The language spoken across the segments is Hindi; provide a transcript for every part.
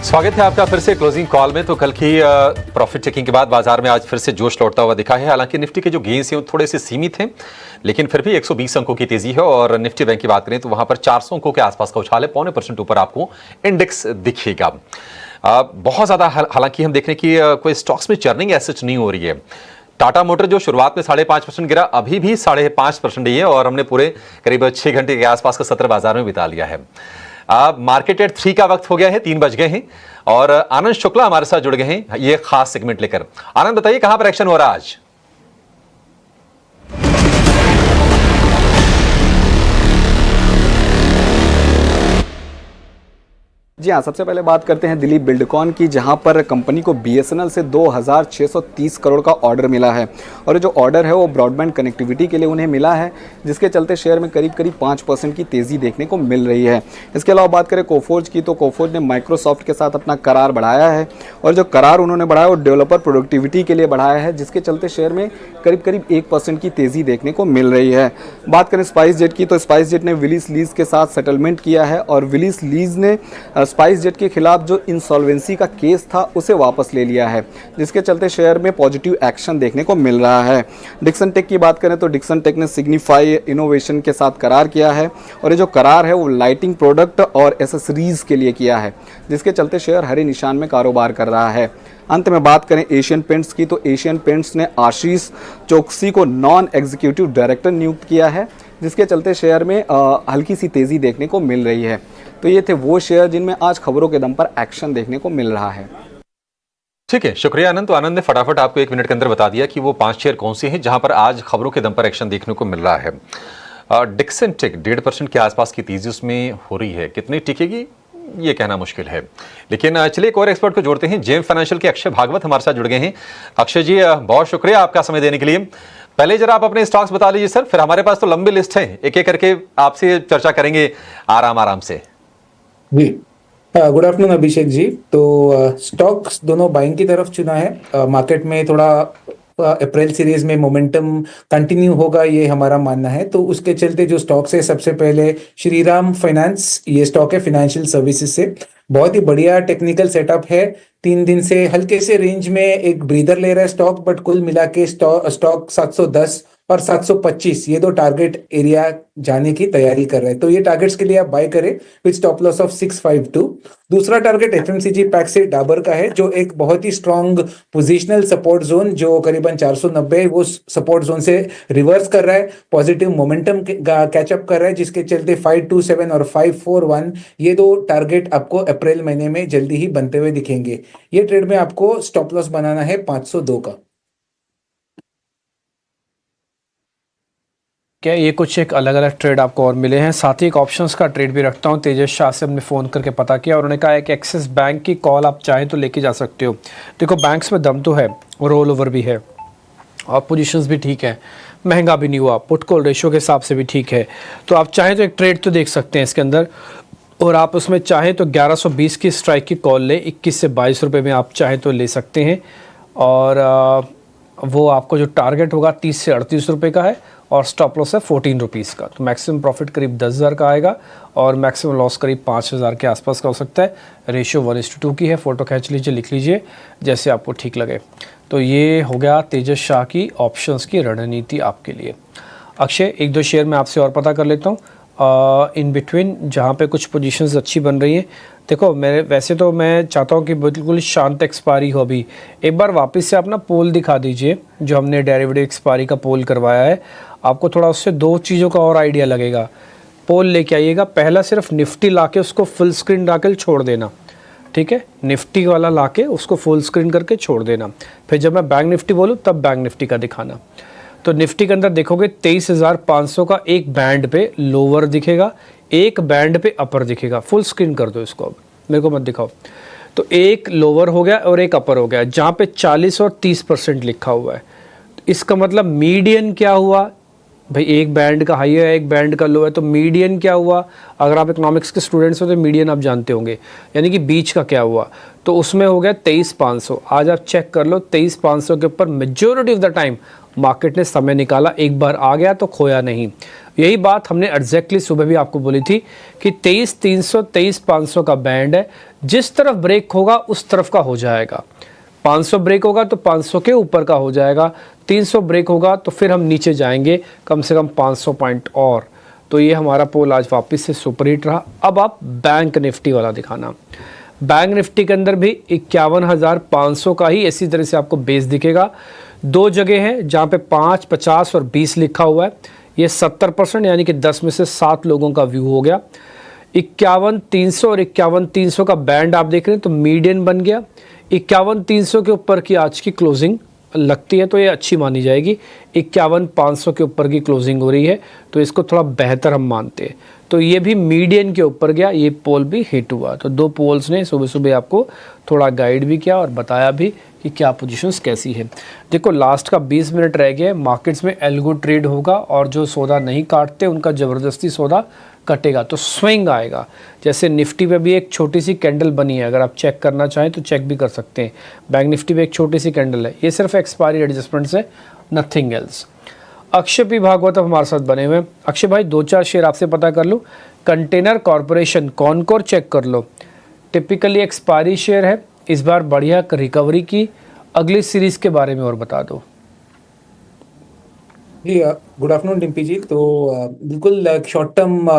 स्वागत है आपका फिर से क्लोजिंग कॉल में। तो कल की प्रॉफिट टेकिंग के बाद बाजार में आज फिर से जोश लौटता हुआ दिखा है। हालांकि निफ्टी के जो गेन्स हैं वो थोड़े से सीमित हैं, लेकिन फिर भी 120 अंकों की तेजी है। और निफ्टी बैंक की बात करें तो वहां पर 400 अंकों के आसपास का उछाल है, 0.25% ऊपर आपको इंडेक्स दिखेगा। बहुत ज्यादा हालांकि हम देख रहे हैं कि कोई स्टॉक्स में चर्निंग एसेट नहीं हो रही है। टाटा मोटर जो शुरुआत में 5.5% गिरा, अभी भी 5.5% ही है और हमने पूरे करीब 6 घंटे के आसपास का सत्र बाजार में बिता लिया है। मार्केट एट 3 का वक्त हो गया है, 3 बज गए हैं और आनंद शुक्ला हमारे साथ जुड़ गए हैं ये खास सेगमेंट लेकर। आनंद बताइए कहां पर एक्शन हो रहा है आज? जी हाँ, सबसे पहले बात करते हैं दिलीप बिल्डकॉन की, जहां पर कंपनी को बीएसएनएल से 2630 करोड़ का ऑर्डर मिला है और ये जो ऑर्डर है वो ब्रॉडबैंड कनेक्टिविटी के लिए उन्हें मिला है, जिसके चलते शेयर में करीब 5% की तेज़ी देखने को मिल रही है। इसके अलावा बात करें कोफोर्ज की, तो कोफोर्ज ने माइक्रोसॉफ्ट के साथ अपना करार बढ़ाया है और जो करार उन्होंने बढ़ाया वो डेवलपर प्रोडक्टिविटी के लिए बढ़ाया है, जिसके चलते शेयर में करीब 1% की तेज़ी देखने को मिल रही है। बात करें स्पाइस जेट की, तो स्पाइस जेट ने विलिस लीज के साथ सेटलमेंट किया है और विलिस लीज ने स्पाइस जेट के खिलाफ जो इंसॉल्वेंसी का केस था उसे वापस ले लिया है, जिसके चलते शेयर में पॉजिटिव एक्शन देखने को मिल रहा है। डिक्सन टेक की बात करें तो डिक्सन टेक ने सिग्निफाई इनोवेशन के साथ करार किया है और ये जो करार है वो लाइटिंग प्रोडक्ट और एसेसरीज के लिए किया है, जिसके चलते शेयर हरे निशान में कारोबार कर रहा है। अंत में बात करें एशियन पेंट्स की, तो एशियन पेंट्स ने आशीष चोकसी को नॉन एग्जीक्यूटिव डायरेक्टर नियुक्त किया है, जिसके चलते शेयर में हल्की सी तेज़ी देखने को मिल रही है। तो ये थे वो शेयर जिनमें आज खबरों के दम पर एक्शन देखने को मिल रहा है। ठीक है, शुक्रिया आनंद। तो आनंद ने फटाफट आपको 1 मिनट के अंदर बता दिया कि वो 5 शेयर कौन से हैं जहां पर आज खबरों के दम पर एक्शन देखने को मिल रहा है। डिक्सन टेक 1.5% के आसपास की तेजी उसमें हो रही है, कितनी टिकेगी ये कहना मुश्किल है। लेकिन चलिए एक और एक्सपर्ट को जोड़ते हैं। जेम फाइनेंशियल के अक्षय भागवत हमारे साथ जुड़ गए हैं। अक्षय जी, बहुत शुक्रिया आपका समय देने के लिए। पहले जरा आप अपने स्टॉक्स बता लीजिए सर, फिर हमारे पास तो लंबी लिस्ट है, एक एक करके आपसे चर्चा करेंगे आराम से। जी, गुड आफ्टरनून अभिषेक जी। तो स्टॉक्स दोनों बाइंग की तरफ चुना है। मार्केट में थोड़ा अप्रैल सीरीज में मोमेंटम कंटिन्यू होगा, ये हमारा मानना है। तो उसके चलते जो स्टॉक्स है, सबसे पहले श्रीराम फाइनेंस, ये स्टॉक है फिनेंशियल सर्विसेज से, बहुत ही बढ़िया टेक्निकल सेटअप है। 3 दिन से हल्के से रेंज में एक ब्रीदर ले रहा है स्टॉक, बट कुल मिला के स्टॉक 710 और 725 ये 2 टारगेट एरिया जाने की तैयारी कर रहे हैं। तो ये टारगेट्स के लिए आप बाय करें विद स्टॉप लॉस ऑफ 652। दूसरा टारगेट एफएमसीजी पैक से डाबर का है, जो एक बहुत ही स्ट्रॉन्ग पोजिशनल सपोर्ट जोन जो करीबन 490 वो सपोर्ट जोन से रिवर्स कर रहा है, पॉजिटिव मोमेंटम कैचअप कर रहा है, जिसके चलते 527 और 541 ये 2 टारगेट आपको अप्रैल महीने में जल्दी ही बनते हुए दिखेंगे। ये ट्रेड में आपको स्टॉप लॉस बनाना है 502 का। क्या ये कुछ एक अलग अलग ट्रेड आपको और मिले हैं। साथ ही एक ऑप्शंस का ट्रेड भी रखता हूँ। तेजस शाह से हमने फ़ोन करके पता किया और उन्होंने कहा है कि एक्सिस बैंक की कॉल आप चाहें तो लेके जा सकते हो। देखो बैंक्स में दम तो है, रोल ओवर भी है और पोजीशंस भी ठीक है, महंगा भी नहीं हुआ, पुट कॉल रेशियो के हिसाब से भी ठीक है। तो आप चाहें तो एक ट्रेड तो देख सकते हैं इसके अंदर, और आप उसमें चाहें तो 1120 की स्ट्राइक की कॉल ले 21 से 22 रुपये में आप चाहें तो ले सकते हैं। और वो आपको जो टारगेट होगा 30 से 38 रुपये का है और स्टॉप लॉस है 14 रुपीज़ का। तो मैक्सिमम प्रॉफिट करीब 10,000 का आएगा और मैक्सिमम लॉस करीब 5,000 के आसपास का हो सकता है। रेशियो 1:2 की है। फ़ोटो खींच लीजिए, लिख लीजिए जैसे आपको ठीक लगे। तो ये हो गया तेजस शाह की ऑप्शंस की रणनीति आपके लिए। अक्षय, 1-2 शेयर मैं आपसे और पता कर लेता हूँ इन बिटवीन जहाँ पे कुछ पोजीशंस अच्छी बन रही हैं। देखो वैसे तो मैं चाहता हूँ कि बिल्कुल शांत एक्सपायरी हो। अभी एक बार वापस से आप ना पोल दिखा दीजिए, जो हमने डेरिवेटिव एक्सपायरी का पोल करवाया है। आपको थोड़ा उससे 2 चीज़ों का और आइडिया लगेगा। पोल लेके आइएगा, पहला सिर्फ निफ्टी लाके उसको फुल स्क्रीन लाके छोड़ देना, ठीक है। निफ्टी वाला लाके उसको फुल स्क्रीन करके छोड़ देना। फिर जब मैं बैंक निफ्टी बोलूँ तब बैंक निफ्टी का दिखाना। तो निफ्टी के अंदर देखोगे 23,500 का एक बैंड पे लोअर दिखेगा, एक बैंड पे अपर दिखेगा। फुल स्क्रीन कर दो इसको, अब मेरे को मत दिखाओ। तो एक लोअर हो गया और एक अपर हो गया, जहाँ पे 40 और 30% लिखा हुआ है। इसका मतलब मीडियन क्या हुआ भाई, एक बैंड का हाई है एक बैंड का लो है, तो मीडियन क्या हुआ। अगर आप इकोनॉमिक्स के स्टूडेंट्स हो तो मीडियन आप जानते होंगे, यानी कि बीच का क्या हुआ। तो उसमें हो गया 23,500। आज आप चेक कर लो 23,500 के ऊपर majority of the time market ने समय निकाला, एक बार आ गया तो खोया नहीं। यही बात हमने एग्जैक्टली सुबह भी आपको बोली थी कि 23,300 23,500 का बैंड है, जिस तरफ ब्रेक होगा उस तरफ का हो जाएगा। 500 ब्रेक होगा तो 500 के ऊपर का हो जाएगा, 300 ब्रेक होगा तो फिर हम नीचे जाएंगे कम से कम 500 पॉइंट और। तो ये हमारा पोल आज वापस से सुपरहिट रहा। अब आप बैंक निफ्टी वाला दिखाना। बैंक निफ्टी के अंदर भी 51,500 का ही इसी तरह से आपको बेस दिखेगा। दो जगह हैं जहाँ पे 5, 50 और 20 लिखा हुआ है। ये 70% यानी कि 10 में से 7 लोगों का व्यू हो गया। 51,300 और 51,300 का बैंड आप देख रहे हैं तो मीडियन बन गया। 51,300 के ऊपर की आज की क्लोजिंग लगती है तो ये अच्छी मानी जाएगी। 51,500 के ऊपर की क्लोजिंग हो रही है तो इसको थोड़ा बेहतर हम मानते हैं। तो ये भी मीडियन के ऊपर गया, ये पोल भी हिट हुआ। तो दो पोल्स ने सुबह सुबह आपको थोड़ा गाइड भी किया और बताया भी कि क्या पोजीशंस कैसी है। देखो लास्ट का 20 मिनट रह गया, मार्केट्स में एल्गो ट्रेड होगा और जो सौदा नहीं काटते उनका ज़बरदस्ती सौदा कटेगा तो स्विंग आएगा। जैसे निफ्टी पे भी एक छोटी सी कैंडल बनी है, अगर आप चेक करना चाहें तो चेक भी कर सकते हैं। बैंक निफ्टी पे एक छोटी सी कैंडल है, ये सिर्फ एक्सपायरी एडजस्टमेंट्स है, nothing else. Akshay P Bhagwat हमारे साथ बने हुए हैं। अक्षय भाई 2-4 शेयर आपसे पता कर लूँ। कंटेनर कॉरपोरेशन कॉनकोर चेक कर लो, टिपिकली एक्सपायरी शेयर है, इस बार बढ़िया रिकवरी की। अगली सीरीज के बारे में और बता दो। जी गुड आफ्टरनून डिम्पी जी। तो बिल्कुल शॉर्ट टर्म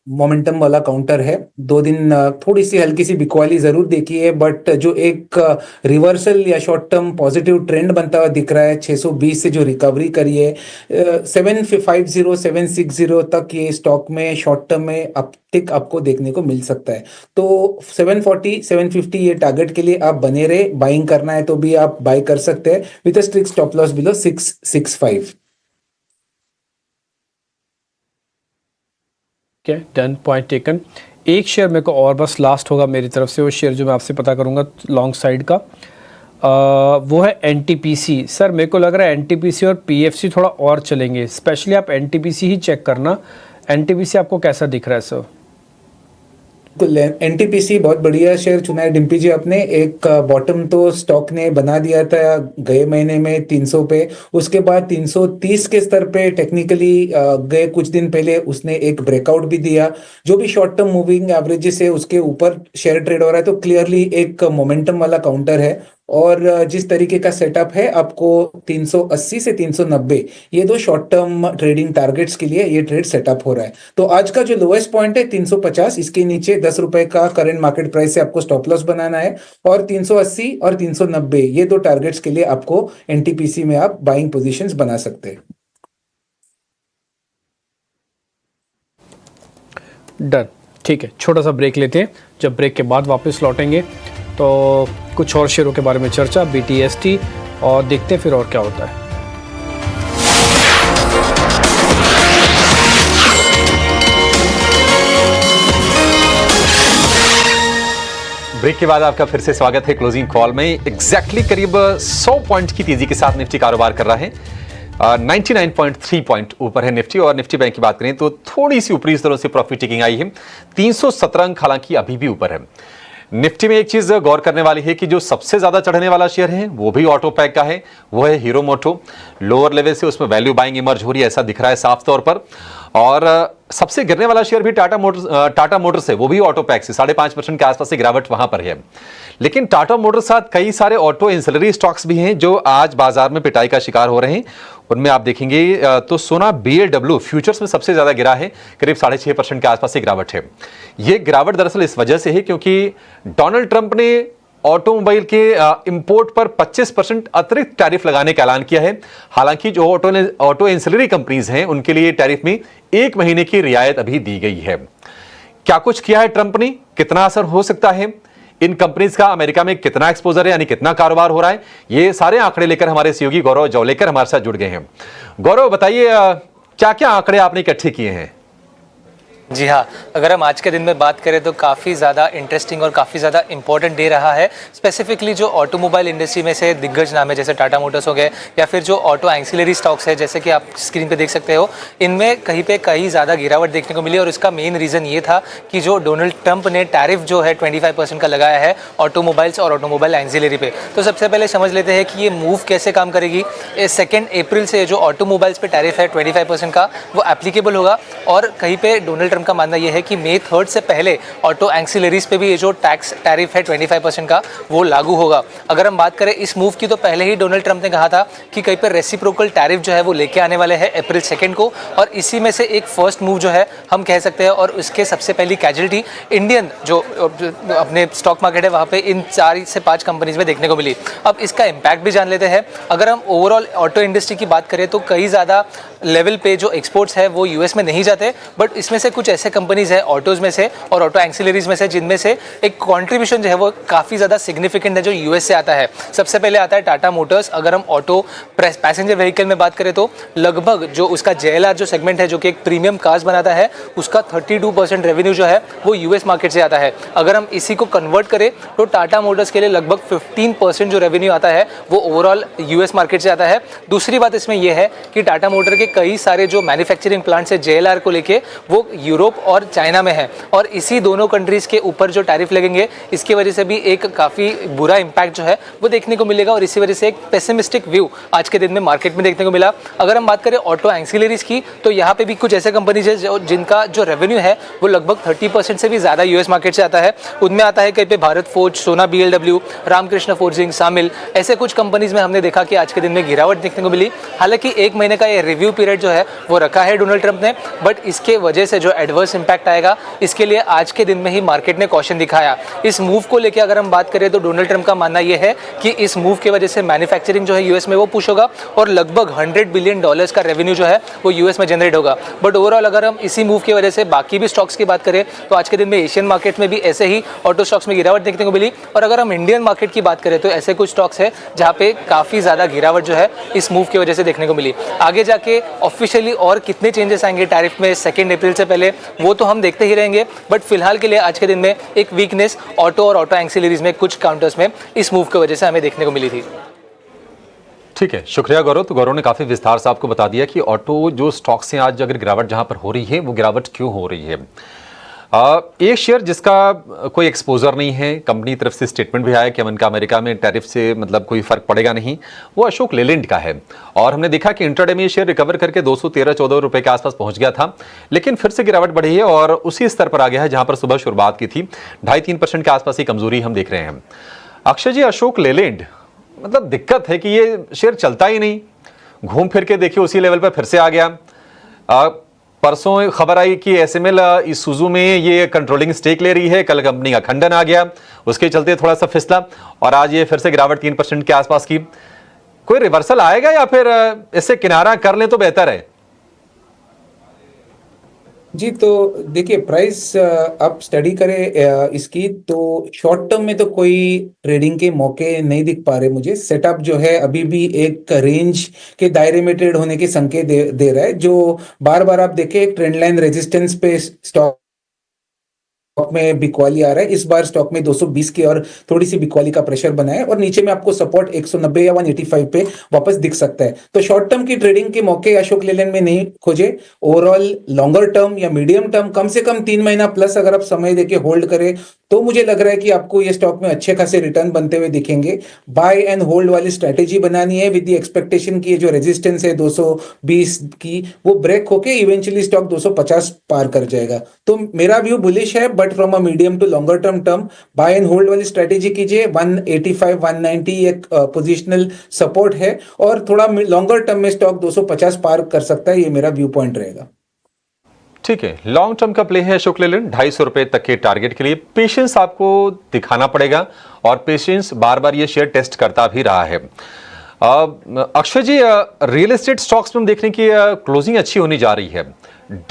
मोमेंटम वाला काउंटर है। 2 दिन थोड़ी सी हल्की सी बिकवाली जरूर देखी है, बट जो एक रिवर्सल या शॉर्ट टर्म पॉजिटिव ट्रेंड बनता हुआ दिख रहा है, 620 से जो रिकवरी करी है 750 760 तक ये स्टॉक में शॉर्ट टर्म में अपटिक आपको देखने को मिल सकता है। तो 740 750 ये टारगेट के लिए आप बने रहे। बाइंग करना है तो भी आप बाय कर सकते हैं with a strict stop loss below 665। Done, point taken. एक शेयर मेरे को और बस लास्ट होगा मेरी तरफ से, वो शेयर जो मैं आपसे पता करूंगा लॉन्ग साइड का, वो है एनटीपीसी। सर मेरे को लग रहा है एनटीपीसी और पीएफसी थोड़ा और चलेंगे, स्पेशली आप एनटीपीसी ही चेक करना। एनटीपीसी आपको कैसा दिख रहा है सर? एनटीपीसी बहुत बढ़िया शेयर चुना है डिम्पी जी आपने। एक बॉटम तो स्टॉक ने बना दिया था गए महीने में 300 पे, उसके बाद 330 के स्तर पे टेक्निकली गए कुछ दिन पहले उसने एक ब्रेकआउट भी दिया। जो भी शॉर्ट टर्म मूविंग एवरेजेस है उसके ऊपर शेयर ट्रेड हो रहा है, तो क्लियरली एक मोमेंटम वाला काउंटर है। और जिस तरीके का सेटअप है आपको 380 से 390 ये 2 शॉर्ट टर्म ट्रेडिंग टारगेट्स के लिए ये ट्रेड सेटअप हो रहा है। तो आज का जो लोएस्ट पॉइंट है 350, इसके नीचे 10 रुपए का करंट मार्केट प्राइस से आपको स्टॉप लॉस बनाना है। और 380 और 390 ये 2 टारगेट्स के लिए आपको एनटीपीसी में आप बाइंग पोजीशंस बना सकते हैं। डन, ठीक है, छोटा सा ब्रेक लेते हैं। जब ब्रेक के बाद वापस लौटेंगे तो कुछ और शेयरों के बारे में चर्चा, बीटीएसटी, और देखते हैं फिर और क्या होता है। ब्रेक के बाद आपका फिर से स्वागत है क्लोजिंग कॉल में। एग्जैक्टली करीब 100 पॉइंट की तेजी के साथ निफ्टी कारोबार कर रहा है। 99.3 पॉइंट ऊपर है निफ्टी। और निफ्टी बैंक की बात करें तो थोड़ी सी ऊपरी स्तरों से प्रॉफिट टेकिंग आई है। 317 अंक हालांकि अभी भी ऊपर है। निफ्टी में एक चीज गौर करने वाली है कि जो सबसे ज्यादा चढ़ने वाला शेयर है वो भी ऑटो पैक का है, वो है हीरो मोटो। लोअर लेवल से उसमें वैल्यू बाइंग इमर्ज हो रही है, ऐसा दिख रहा है साफ तौर पर। और सबसे गिरने वाला शेयर भी टाटा मोटर्स है, वो भी ऑटो पैक से 5.5% के आसपास से गिरावट वहां पर है। लेकिन टाटा मोटर्स साथ कई सारे ऑटो इंसिलरी स्टॉक्स भी हैं जो आज बाजार में पिटाई का शिकार हो रहे हैं। उनमें आप देखेंगे तो सोना BLW फ्यूचर्स में सबसे ज्यादा गिरा है, करीब 6.5% के आसपास से गिरावट है। यह गिरावट दरअसल इस वजह से है क्योंकि डोनाल्ड ट्रंप ने ऑटोमोबाइल के इंपोर्ट पर 25% अतिरिक्त टैरिफ लगाने का ऐलान किया है। हालांकि जो ऑटो इंसिलरी कंपनीज हैं उनके लिए टैरिफ में 1 महीने की रियायत अभी दी गई है। क्या कुछ किया है ट्रंप ने, कितना असर हो सकता है, इन कंपनीज का अमेरिका में कितना एक्सपोजर है, यानी कितना कारोबार हो रहा है, ये सारे आंकड़े लेकर हमारे सहयोगी गौरव जवलेकर हमारे साथ जुड़ गए हैं। गौरव बताइए क्या क्या आंकड़े आपने इकट्ठे किए हैं? जी हाँ, अगर हम आज के दिन में बात करें तो काफ़ी ज़्यादा इंटरेस्टिंग और काफ़ी ज़्यादा इंपॉर्टेंट डे रहा है। स्पेसिफिकली जो ऑटोमोबाइल इंडस्ट्री में से दिग्गज नाम है जैसे टाटा मोटर्स हो गए या फिर जो ऑटो एंसिलरी स्टॉक्स है जैसे कि आप स्क्रीन पे देख सकते हो, इनमें कहीं ज़्यादा गिरावट देखने को मिली। और इसका मेन रीज़न ये था कि जो डोनाल्ड ट्रंप ने टैरिफ जो है 25% का लगाया है ऑटोमोबाइल्स और ऑटोमोबाइल एंसिलरी पे। तो सबसे पहले समझ लेते हैं कि ये मूव कैसे काम करेगी। 2 अप्रैल से जो ऑटोमोबाइल्स पे टैरिफ है 25% का वो एप्लीकेबल होगा और कहीं पे डोनाल्ड ट्रम्प का मानना यह है कि मई 3 से पहले ऑटो एंसिलरीज पे भी ये जो टैक्स टैरिफ है 25% का वो लागू होगा। अगर हम बात करें इस मूव की तो पहले ही डोनाल्ड ट्रंप ने कहा था कि कहीं पर रेसिप्रोकल टैरिफ जो है वो लेके आने वाले हैं अप्रैल 2 को, और इसी में से एक फर्स्ट मूव जो है हम कह सकते हैं, और उसके सबसे पहली कैजुअलिटी इंडियन जो अपने स्टॉक मार्केट है वहाँ पे इन 4 से 5 कंपनीज में देखने को मिली। अब इसका इम्पैक्ट भी जान लेते हैं। अगर हम ओवरऑल ऑटो इंडस्ट्री की बात करें तो कई ज़्यादा लेवल पे जो एक्सपोर्ट्स है वो यूएस में नहीं जाते, बट इसमें से कुछ ऐसे कंपनीज है ऑटोज में से और ऑटो एंसिलरीज में से जिनमें से एक कॉन्ट्रीब्यूशन जो है वो काफ़ी ज़्यादा सिग्निफिकेंट है जो यूएस से आता है। सबसे पहले आता है टाटा मोटर्स। अगर हम ऑटो पैसेंजर व्हीकल में बात करें तो लगभग जो उसका JLR जो सेगमेंट है जो कि एक प्रीमियम कार्स बनाता है उसका 32% रेवेन्यू जो है वो यूएस मार्केट से आता है। अगर हम इसी को कन्वर्ट करें तो टाटा मोटर्स के लिए लगभग 15% जो रेवेन्यू आता है वो ओवरऑल यूएस मार्केट से आता है। दूसरी बात इसमें यह है कि टाटा मोटर के कई सारे जो मैन्युफैक्चरिंग प्लांट्स है JLR को लेके वो यूरोप और चाइना में है, और इसी दोनों कंट्रीज के ऊपर जो टैरिफ लगेंगे इसकी वजह से भी एक काफ़ी बुरा इम्पैक्ट जो है वो देखने को मिलेगा, और इसी वजह से एक पेसिमिस्टिक व्यू आज के दिन में मार्केट में देखने को मिला। अगर हम बात करें ऑटो एंसिलरीज की तो यहाँ पे भी कुछ ऐसे कंपनीज है जिनका जो रेवेन्यू है वो लगभग 30% से भी ज़्यादा यूएस मार्केट से आता है। उनमें आता है कहीं पे भारत फोर्ज, सोना BLW, रामकृष्ण फोर्जिंग शामिल। ऐसे कुछ कंपनीज में हमने देखा कि आज के दिन में गिरावट देखने को मिली। हालांकि 1 महीने का ये रिव्यू पीरियड जो है वो रखा है डोनाल्ड ट्रंप ने, बट इसके वजह से जो एडवर्स इंपैक्ट आएगा इसके लिए आज के दिन में ही मार्केट ने कॉशन दिखाया। इस मूव को लेकर अगर हम बात करें तो डोनाल्ड ट्रंप का मानना यह है कि इस मूव की वजह से मैन्युफैक्चरिंग जो है यूएस में वो पुश होगा और लगभग $100 बिलियन का रेवेन्यू जो है वो यूएस में जनरेट होगा। बट ओवरऑल अगर हम इसी मूव की वजह से बाकी भी स्टॉक्स की बात करें तो आज के दिन में एशियन मार्केट में भी ऐसे ही ऑटो स्टॉक्स में गिरावट देखने को मिली, और अगर हम इंडियन मार्केट की बात करें तो ऐसे कुछ स्टॉक्स है जहाँ पे काफ़ी ज़्यादा गिरावट जो है इस मूव की वजह से देखने को मिली। आगे जाके ऑफिशियली और कितने चेंजेस आएंगे टैरिफ में 2 अप्रैल से पहले वो तो हम देखते ही रहेंगे, बट फिलहाल के लिए आज के दिन में एक वीकनेस ऑटो और ऑटो एंसिलरीज में कुछ काउंटर्स में इस मूव की वजह से हमें देखने को मिली थी। ठीक है, शुक्रिया गौरव। तो गौरव ने काफ़ी विस्तार से आपको बता दिया कि ऑटो जो स्टॉक्स हैं आज अगर गिरावट जहां पर हो रही है वो गिरावट क्यों हो रही है। एक शेयर जिसका कोई एक्सपोजर नहीं है, कंपनी तरफ से स्टेटमेंट भी आया कि उनका अमेरिका में टैरिफ से मतलब कोई फर्क पड़ेगा नहीं, वो अशोक लेलैंड का है। और हमने देखा कि इंट्राडे में शेयर रिकवर करके 213-14 रुपए के आसपास पहुंच गया था, लेकिन फिर से गिरावट बढ़ी है और उसी स्तर पर आ गया है जहां पर सुबह शुरुआत की थी। 2.5-3% के आसपास ही कमजोरी हम देख रहे हैं। अक्षय जी, अशोक लेलैंड मतलब दिक्कत है कि ये शेयर चलता ही नहीं, घूम फिर के देखिए उसी लेवल पर फिर से आ गया। परसों खबर आई कि SML इसूजू में ये कंट्रोलिंग स्टेक ले रही है, कल कंपनी का खंडन आ गया, उसके चलते थोड़ा सा फिसला और आज ये फिर से गिरावट 3% के आसपास की। कोई रिवर्सल आएगा या फिर इससे किनारा कर लें तो बेहतर है? जी, तो देखिए प्राइस आप स्टडी करें इसकी तो शॉर्ट टर्म में तो कोई ट्रेडिंग के मौके नहीं दिख पा रहे मुझे। सेटअप जो है अभी भी एक रेंज के दायरे में ट्रेड होने के संकेत दे रहा है, जो बार बार आप देखें एक ट्रेंड लाइन रेजिस्टेंस पे स्टॉक में बिकवाली आ रहा है। इस बार स्टॉक में 220 की और थोड़ी सी बिकवाली का प्रेशर बना है और नीचे में आपको सपोर्ट 190 या 185 पे वापस दिख सकता है। तो शॉर्ट टर्म की ट्रेडिंग के मौके अशोक लेलैंड में नहीं खोजे। ओवरऑल लॉन्गर टर्म या मीडियम टर्म कम से कम 3 महीना प्लस अगर आप समय देके होल्ड करें तो मुझे लग रहा है कि आपको ये स्टॉक में अच्छे खासे रिटर्न बनते हुए दिखेंगे। बाय एंड होल्ड वाली स्ट्रेटेजी बनानी है विद द एक्सपेक्टेशन की जो रेजिस्टेंस है 220 की वो ब्रेक होके इवेंचुअली स्टॉक 250 पार कर जाएगा। तो मेरा व्यू बुलिश है, but from a medium to longer term buy and hold वाली स्ट्रेटेजी कीजिए। 185 190 एक पोजिशनल सपोर्ट है और थोड़ा लॉन्गर टर्म में स्टॉक 250 पार कर सकता है, ये मेरा व्यू पॉइंट रहेगा। ठीक है, लॉन्ग टर्म का प्ले है अशोक लेलैंड। 250 रुपए तक के टारगेट के लिए पेशेंस आपको दिखाना पड़ेगा और पेशेंस बार बार ये शेयर टेस्ट करता भी रहा है। अक्षय जी, रियल एस्टेट स्टॉक्स में हम देख रहे हैं कि क्लोजिंग अच्छी होनी जा रही है।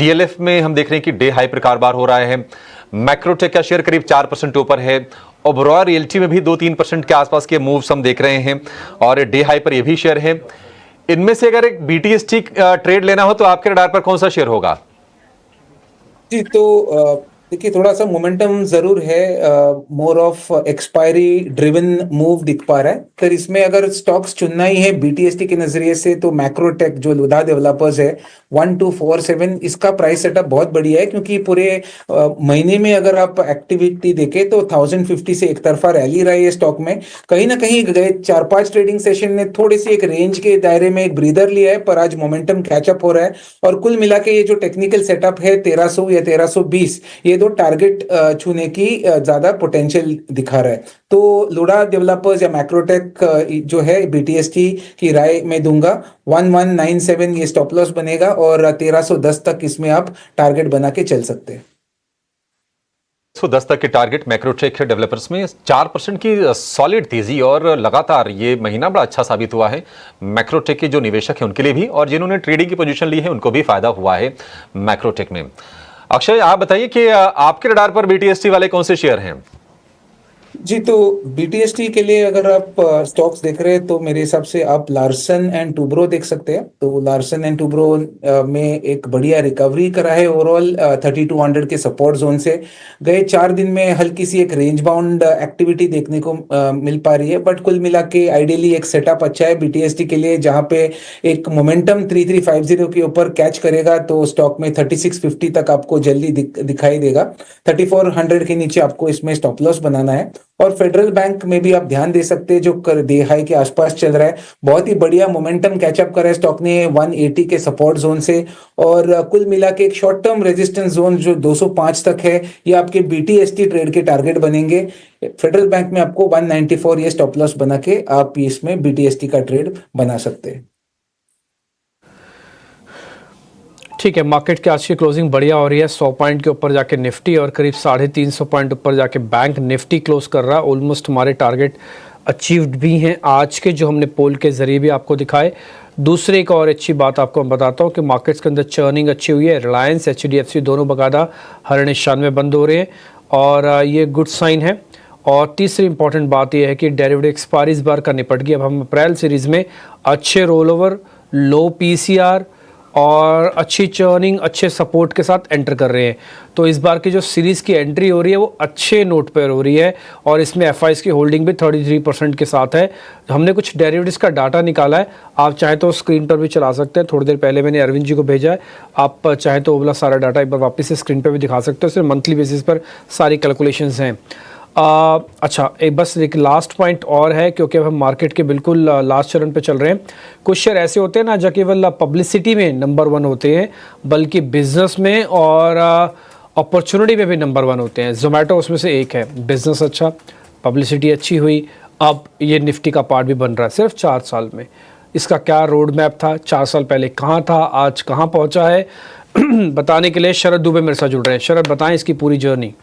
DLF में हम देख रहे हैं कि डे हाई पर कारोबार हो रहा है। मैक्रोटेक का शेयर करीब 4% ऊपर है। ओबरॉय रियल्टी में भी 2-3% के आसपास के मूव्स हम देख रहे हैं और डे हाई पर ये भी शेयर है। इनमें से अगर एक BTST ट्रेड लेना हो तो आपके रडार पर कौन सा शेयर होगा? जी, तो देखिए थोड़ा सा मोमेंटम जरूर है, more of expiry driven move दिख पा रहा है। फिर इसमें अगर स्टॉक्स चुनना ही है बीटीएसटी के नजरिए से तो मैक्रोटेक जो लुदा डेवलपर्स है 1247, इसका प्राइस सेटअप बहुत बढ़िया है क्योंकि पूरे महीने में अगर आप एक्टिविटी देखें तो 1050 से एक तरफा रैली रही है स्टॉक में। कहीं ना कहीं गए 4-5 ट्रेडिंग सेशन ने थोड़ी सी एक रेंज के दायरे में एक ब्रीदर लिया है, पर आज मोमेंटम कैचअप हो रहा है और कुल मिला के ये जो टेक्निकल सेटअप है 1300 या 1320, ये दो टारगेट छूने की ज्यादा पोटेंशियल दिखा रहा है। तो लुडा डेवलपर्स या मैक्रोटेक जो है बीटीएसटी की राय में दूंगा 1197 ये स्टॉप लॉस बनेगा और 1310 तक इसमें आप टारगेट बना के चल सकते हैं। 110 तक के टारगेट मैक्रोटेक डेवलपर्स में 4% की सॉलिड तेजी और लगातार ये महीना बड़ा अच्छा साबित हुआ है मैक्रोटेक के जो निवेशक हैं उनके लिए भी, और जिन्होंने ट्रेडिंग की पोजीशन ली है उनको भी फायदा हुआ है मैक्रोटेक में। अक्षय, आप बताइए कि आपके रडार पर बीटीएसटी वाले कौन से शेयर हैं? जी, तो बीटीएसटी के लिए अगर आप स्टॉक्स देख रहे हैं तो मेरे हिसाब से आप लार्सन एंड टुब्रो देख सकते हैं। तो लार्सन एंड टुब्रो में एक बढ़िया रिकवरी करा है ओवरऑल 3200 के सपोर्ट जोन से। गए 4 दिन में हल्की सी एक रेंज बाउंड एक्टिविटी देखने को मिल पा रही है, बट कुल मिला के आइडियली एक सेटअप अच्छा है बीटीएसटी के लिए, जहां पे एक मोमेंटम 3350 के ऊपर कैच करेगा तो स्टॉक में 3650 तक आपको जल्दी दिखाई देगा। 3400 के नीचे आपको इसमें स्टॉप लॉस बनाना है। और फेडरल बैंक में भी आप ध्यान दे सकते हैं, जो कर दे हाई के आसपास चल रहा है, बहुत ही बढ़िया मोमेंटम कैचअप कर रहा है स्टॉक ने 180 के सपोर्ट जोन से। और कुल मिला के एक शॉर्ट टर्म रेजिस्टेंस जोन जो 205 तक है, ये आपके बीटीएसटी ट्रेड के टारगेट बनेंगे। फेडरल बैंक में आपको 194 ये स्टॉप लॉस बना के आप इसमें बीटीएसटी का ट्रेड बना सकते हैं। ठीक है, मार्केट की आज की क्लोजिंग बढ़िया हो रही है। 100 पॉइंट के ऊपर जाके निफ्टी और करीब 350 पॉइंट ऊपर जाके बैंक निफ्टी क्लोज कर रहा है। ऑलमोस्ट हमारे टारगेट अचीव्ड भी हैं आज के, जो हमने पोल के जरिए भी आपको दिखाए। दूसरी एक और अच्छी बात आपको मैं बताता हूँ कि मार्केट्स के अंदर चर्निंग अच्छी हुई है। रिलायंस एचडीएफसी दोनों बकायदा हर निशान में बंद हो रहे हैं और ये गुड साइन है। और तीसरी इंपॉर्टेंट बात यह है कि डेरिवेटिव एक्सपायरी इस बार का निपट गया। अब हम अप्रैल सीरीज़ में अच्छे रोल ओवर, लो पीसीआर और अच्छी चर्निंग, अच्छे सपोर्ट के साथ एंटर कर रहे हैं। तो इस बार की जो सीरीज़ की एंट्री हो रही है वो अच्छे नोट पर हो रही है और इसमें एफआईज की होल्डिंग भी 33% के साथ है। हमने कुछ डेरिवेटिव्स का डाटा निकाला है, आप चाहे तो स्क्रीन पर भी चला सकते हैं। थोड़ी देर पहले मैंने अरविंद जी को भेजा है, आप चाहे तो वो वाला सारा डाटा एक बार वापस से स्क्रीन पर भी दिखा सकते हो। सिर्फ मंथली बेसिस पर सारी कैलकुलेशंस हैं। अच्छा, एक बस एक लास्ट पॉइंट और है, क्योंकि अब हम मार्केट के बिल्कुल लास्ट चरण पे चल रहे हैं। कुछ शेयर ऐसे होते हैं ना जो केवल पब्लिसिटी में नंबर 1 होते हैं, बल्कि बिजनेस में और अपॉर्चुनिटी में भी नंबर 1 होते हैं। जोमेटो उसमें से एक है। बिजनेस अच्छा, पब्लिसिटी अच्छी हुई, अब ये निफ्टी का पार्ट भी बन रहा है सिर्फ 4 साल में। इसका क्या रोड मैप था, 4 साल पहले कहाँ था, आज कहाँ पहुँचा है, बताने के लिए शरद दुबे मेरे साथ जुड़ रहे हैं। शरद, बताएं इसकी पूरी जर्नी।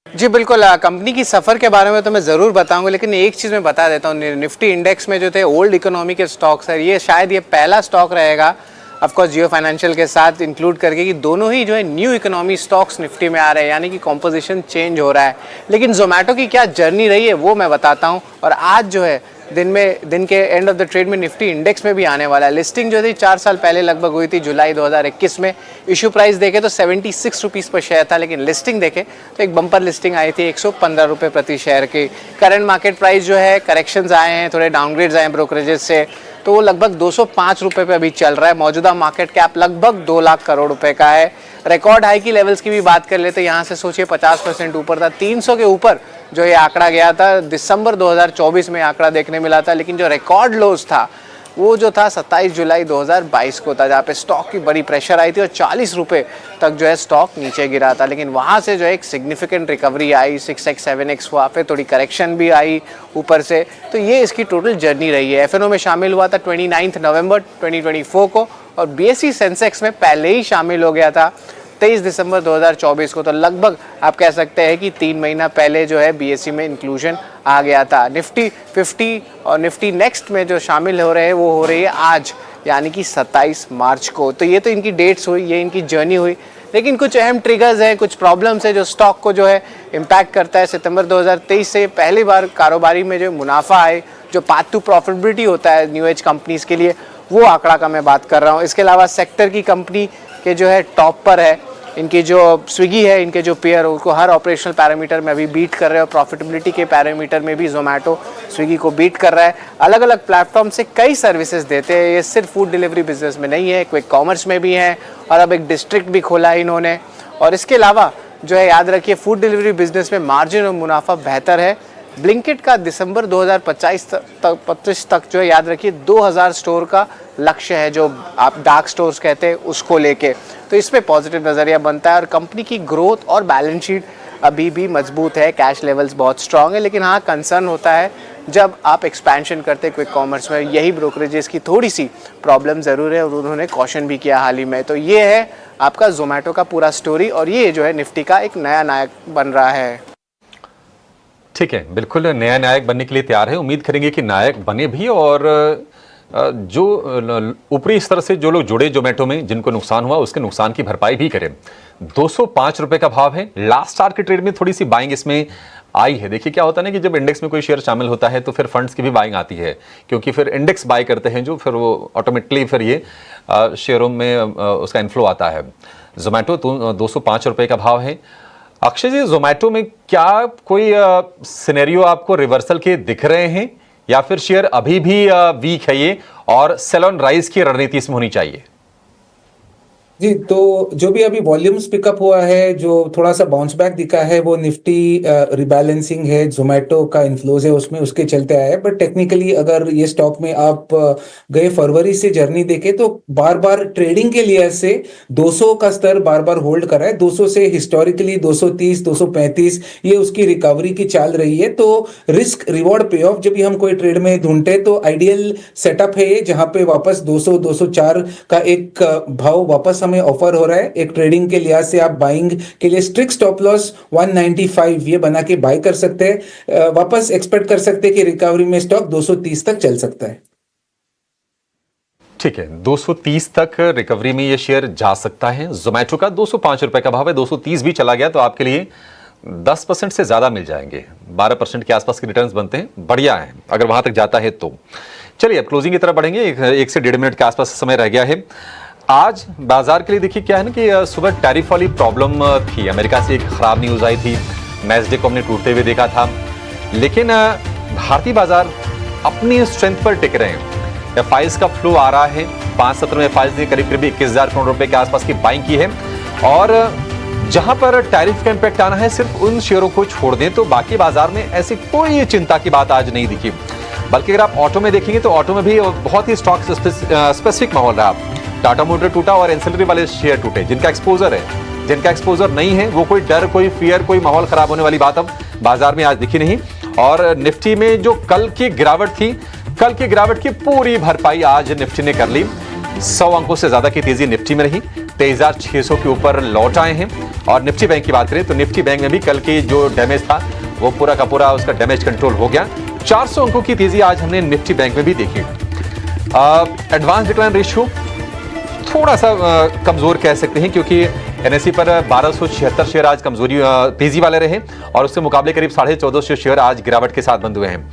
जी बिल्कुल, कंपनी की सफ़र के बारे में तो मैं ज़रूर बताऊंगा, लेकिन एक चीज़ मैं बता देता हूँ। निफ्टी इंडेक्स में जो थे ओल्ड इकोनॉमी के स्टॉक्स है, ये शायद ये पहला स्टॉक रहेगा ऑफकोर्स जियो फाइनेंशियल के साथ इंक्लूड करके कि दोनों ही जो है न्यू इकोनॉमी स्टॉक्स निफ्टी में आ रहे हैं, यानी कि कॉम्पोजिशन चेंज हो रहा है। लेकिन जोमेटो की क्या जर्नी रही है वो मैं बताता हूँ। और आज जो है दिन के एंड ऑफ द ट्रेड में निफ्टी इंडेक्स में भी आने वाला है। लिस्टिंग जो थी 4 साल पहले लगभग हुई थी जुलाई 2021 में। इशू प्राइस देखे तो 76 रुपीज़ पर शेयर था, लेकिन लिस्टिंग देखे तो एक बम्पर लिस्टिंग आई थी 115 रुपये प्रति शेयर की। करंट मार्केट प्राइस जो है करेक्शंस आए हैं, थोड़े डाउनग्रेड्स आए हैं ब्रोकरेजेस से, तो वो लगभग 205 रुपये पे अभी चल रहा है। मौजूदा मार्केट कैप लगभग 2 लाख करोड़ रुपए का है। रिकॉर्ड हाई की लेवल्स की भी बात कर लेते, यहाँ से सोचिए 50% ऊपर था। 300 के ऊपर जो ये आंकड़ा गया था, दिसंबर 2024 में आंकड़ा देखने मिला था। लेकिन जो रिकॉर्ड लोज था वो जो था 27 जुलाई 2022 को था, जहाँ पे स्टॉक की बड़ी प्रेशर आई थी और 40 रुपये तक जो है स्टॉक नीचे गिरा था। लेकिन वहाँ से जो है एक सिग्निफिकेंट रिकवरी आई, 6x 7x हुआ, फिर थोड़ी करेक्शन भी आई ऊपर से। तो ये इसकी टोटल जर्नी रही है। एफएनओ में शामिल हुआ था 29 नवंबर 2024 को और बीएसई सेंसेक्स में पहले ही शामिल हो गया था 23 दिसंबर 2024 को। तो लगभग आप कह सकते हैं कि 3 महीना पहले जो है बीएसई में इंक्लूजन आ गया था। निफ्टी 50 और निफ्टी नेक्स्ट में जो शामिल हो रहे हैं वो हो रही है आज, यानी कि 27 मार्च को। तो ये तो इनकी डेट्स हुई, ये इनकी जर्नी हुई। लेकिन कुछ अहम ट्रिगर्स हैं, कुछ प्रॉब्लम्स है जो स्टॉक को जो है इम्पैक्ट करता है। सितंबर 2023 से पहली बार कारोबारी में जो मुनाफा है, जो पाथ टू प्रॉफिटेबिलिटी होता है न्यू एज कंपनीज़ के लिए, वो आंकड़ा का मैं बात कर रहा हूँ। इसके अलावा सेक्टर की कंपनी के जो है टॉप पर है इनकी जो स्विगी है, इनके जो पेयर उनको हर ऑपरेशनल पैरामीटर में अभी बीट कर रहे हैं और प्रॉफिटेबिलिटी के पैरामीटर में भी जोमेटो स्विगी को बीट कर रहा है। अलग अलग प्लेटफॉर्म से कई सर्विसेज देते हैं, ये सिर्फ फूड डिलीवरी बिजनेस में नहीं है, क्विक कॉमर्स में भी है और अब एक डिस्ट्रिक्ट भी खोला है इन्होंने। और इसके अलावा जो है याद रखिए फूड डिलीवरी बिजनेस में मार्जिन और मुनाफा बेहतर है। ब्लिंकिट का दिसंबर 2025 तक जो है याद रखिए 2000 स्टोर का लक्ष्य है, जो आप डार्क स्टोर्स कहते हैं उसको लेके, तो इस पे पॉजिटिव नज़रिया बनता है। और कंपनी की ग्रोथ और बैलेंस शीट अभी भी मजबूत है, कैश लेवल्स बहुत स्ट्रांग है, लेकिन हाँ कंसर्न होता है जब आप एक्सपेंशन करते हैं क्विक कॉमर्स में, यही ब्रोकरेजेस की थोड़ी सी प्रॉब्लम ज़रूर है और उन्होंने कॉशन भी किया हाल ही में। तो ये है आपका जोमेटो का पूरा स्टोरी और ये जो है निफ्टी का एक नया नायक बन रहा है। ठीक है, बिल्कुल नया नायक बनने के लिए तैयार है। उम्मीद करेंगे कि नायक बने भी और जो ऊपरी स्तर से जो लोग जुड़े जोमेटो में, जिनको नुकसान हुआ उसके नुकसान की भरपाई भी करें। 205 रुपए का भाव है। लास्ट आवर के ट्रेड में थोड़ी सी बाइंग इसमें आई है। देखिए क्या होता है ना कि जब इंडेक्स में कोई शेयर शामिल होता है तो फिर फंड्स की भी बाइंग आती है, क्योंकि फिर इंडेक्स बाय करते हैं जो, फिर वो ऑटोमेटिकली फिर ये शेयरों में उसका इन्फ्लो आता है। जोमेटो 205 रुपए का भाव है। अक्षय जी, जोमेटो में क्या कोई सिनेरियो आपको रिवर्सल के दिख रहे हैं या फिर शेयर अभी भी वीक है ये और सेल ऑन राइज की रणनीति इसमें होनी चाहिए? जी, तो जो भी अभी वॉल्यूम्स पिकअप हुआ है, जो थोड़ा सा बाउंस बैक दिखा है, वो निफ्टी रिबैलेंसिंग है, जोमेटो का इन्फ्लोज है उसमें, उसके चलते आया है। बट टेक्निकली अगर ये स्टॉक में आप गए फरवरी से जर्नी देखें तो बार बार ट्रेडिंग के लिए से 200 का स्तर बार बार होल्ड कर रहा है। 200 से हिस्टोरिकली 230, 235 ये उसकी रिकवरी की चाल रही है। तो रिस्क रिवॉर्ड पे ऑफ जब भी हम कोई ट्रेड में ढूंढते हैं तो आइडियल सेटअप है ये, जहां पे वापस 200, 204 का एक भाव वापस हमें ऑफर हो रहा है। एक ट्रेडिंग के लिहाज से आप बाइंग के लिए स्ट्रिक्ट स्टॉप लॉस 195 ये बना के बाय कर सकते हैं। वापस एक्सपेक्ट कर सकते हैं कि रिकवरी में स्टॉक 230 तक चल सकता है। ठीक है, 230 तक रिकवरी में ये शेयर जा सकता है। जोमेटो का 205 रुपए का भाव है, 230 भी चला गया तो आपके लिए 10% से ज्यादा मिल जाएंगे। 12% के आसपास के रिटर्न्स बनते हैं, बढ़िया है अगर वहां तक जाता है तो। चलिए अब क्लोजिंग की तरफ बढ़ेंगे। 1 से 1.5 मिनट के आसपास समय रह गया है। आज बाजार के लिए देखिए क्या है ना कि सुबह टैरिफ वाली प्रॉब्लम थी, अमेरिका से एक खराब न्यूज आई थी, नैस्डैक को हमने टूटते हुए देखा था, लेकिन भारतीय बाजार अपनी स्ट्रेंथ पर टिक रहे हैं। एफआईज का फ्लो आ रहा है, 5 सत्र में एफआईज ने करीब 21,000 करोड़ रुपए के आसपास की बाइंग की है। और जहां पर टैरिफ का इंपैक्ट आना है सिर्फ उन शेयरों को छोड़ दें तो बाकी बाजार में ऐसी कोई चिंता की बात आज नहीं दिखी। बल्कि अगर आप ऑटो में देखेंगे तो ऑटो में भी बहुत ही स्टॉक स्पेसिफिक माहौल रहा। टाटा मोटर टूटा और एंसिलरी वाले शेयर टूटे, जिनका एक्सपोजर है। जिनका एक्सपोजर नहीं है वो कोई डर, कोई फियर, कोई माहौल खराब होने वाली बात अब बाजार में आज दिखी नहीं। और निफ्टी में जो कल की गिरावट थी, कल की गिरावट की पूरी भरपाई आज निफ्टी ने कर ली। 100 अंकों से ज्यादा की तेजी निफ्टी में रही, 23,600 के ऊपर लौट आए हैं। और निफ्टी बैंक की बात करें तो निफ्टी बैंक में भी कल की जो डैमेज था वो पूरा का पूरा उसका डैमेज कंट्रोल हो गया। 400 अंकों की तेजी आज हमने निफ्टी बैंक में भी देखी। एडवांस डिक्लाइन रेशियो थोड़ा सा कमजोर कह सकते हैं, क्योंकि एनएसई पर 1276 शेयर आज कमजोरी तेजी वाले रहे और उससे मुकाबले करीब 1450 शेयर आज गिरावट के साथ बंद हुए हैं।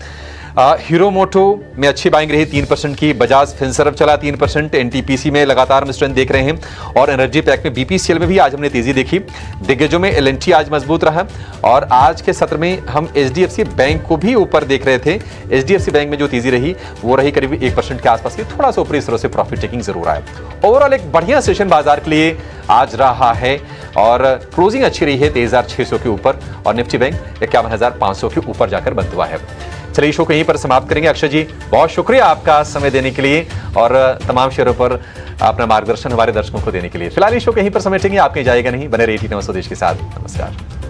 हीरो मोटो में अच्छी बाइंग रही 3% की, बजाज फिनसर्व चला 3%, एनटीपीसी में लगातार हम स्ट्रेंथ देख रहे हैं और एनर्जी पैक में बीपीसीएल में भी आज हमने तेजी देखी। दिग्गजों में एलएनटी आज मजबूत रहा और आज के सत्र में हम एचडीएफसी बैंक को भी ऊपर देख रहे थे। एचडीएफसी बैंक में जो तेजी रही वो रही करीब 1% के आसपास की, थोड़ा सा ऊपरी स्तरों से प्रॉफिट टेकिंग जरूर आया। ओवरऑल एक बढ़िया सेशन बाजार के लिए आज रहा है और क्लोजिंग अच्छी रही है 23,600 के ऊपर और निफ्टी बैंक 51,500 के ऊपर जाकर बंद हुआ है। चलिए शो को यहीं पर समाप्त करेंगे। अक्षय जी बहुत शुक्रिया आपका समय देने के लिए और तमाम शेयरों पर अपना मार्गदर्शन हमारे दर्शकों को देने के लिए। फिलहाल इस शो को यहीं पर समेटेंगे, आपके जाएगा नहीं, बने रहिए टी9 स्वदेश के साथ। नमस्कार।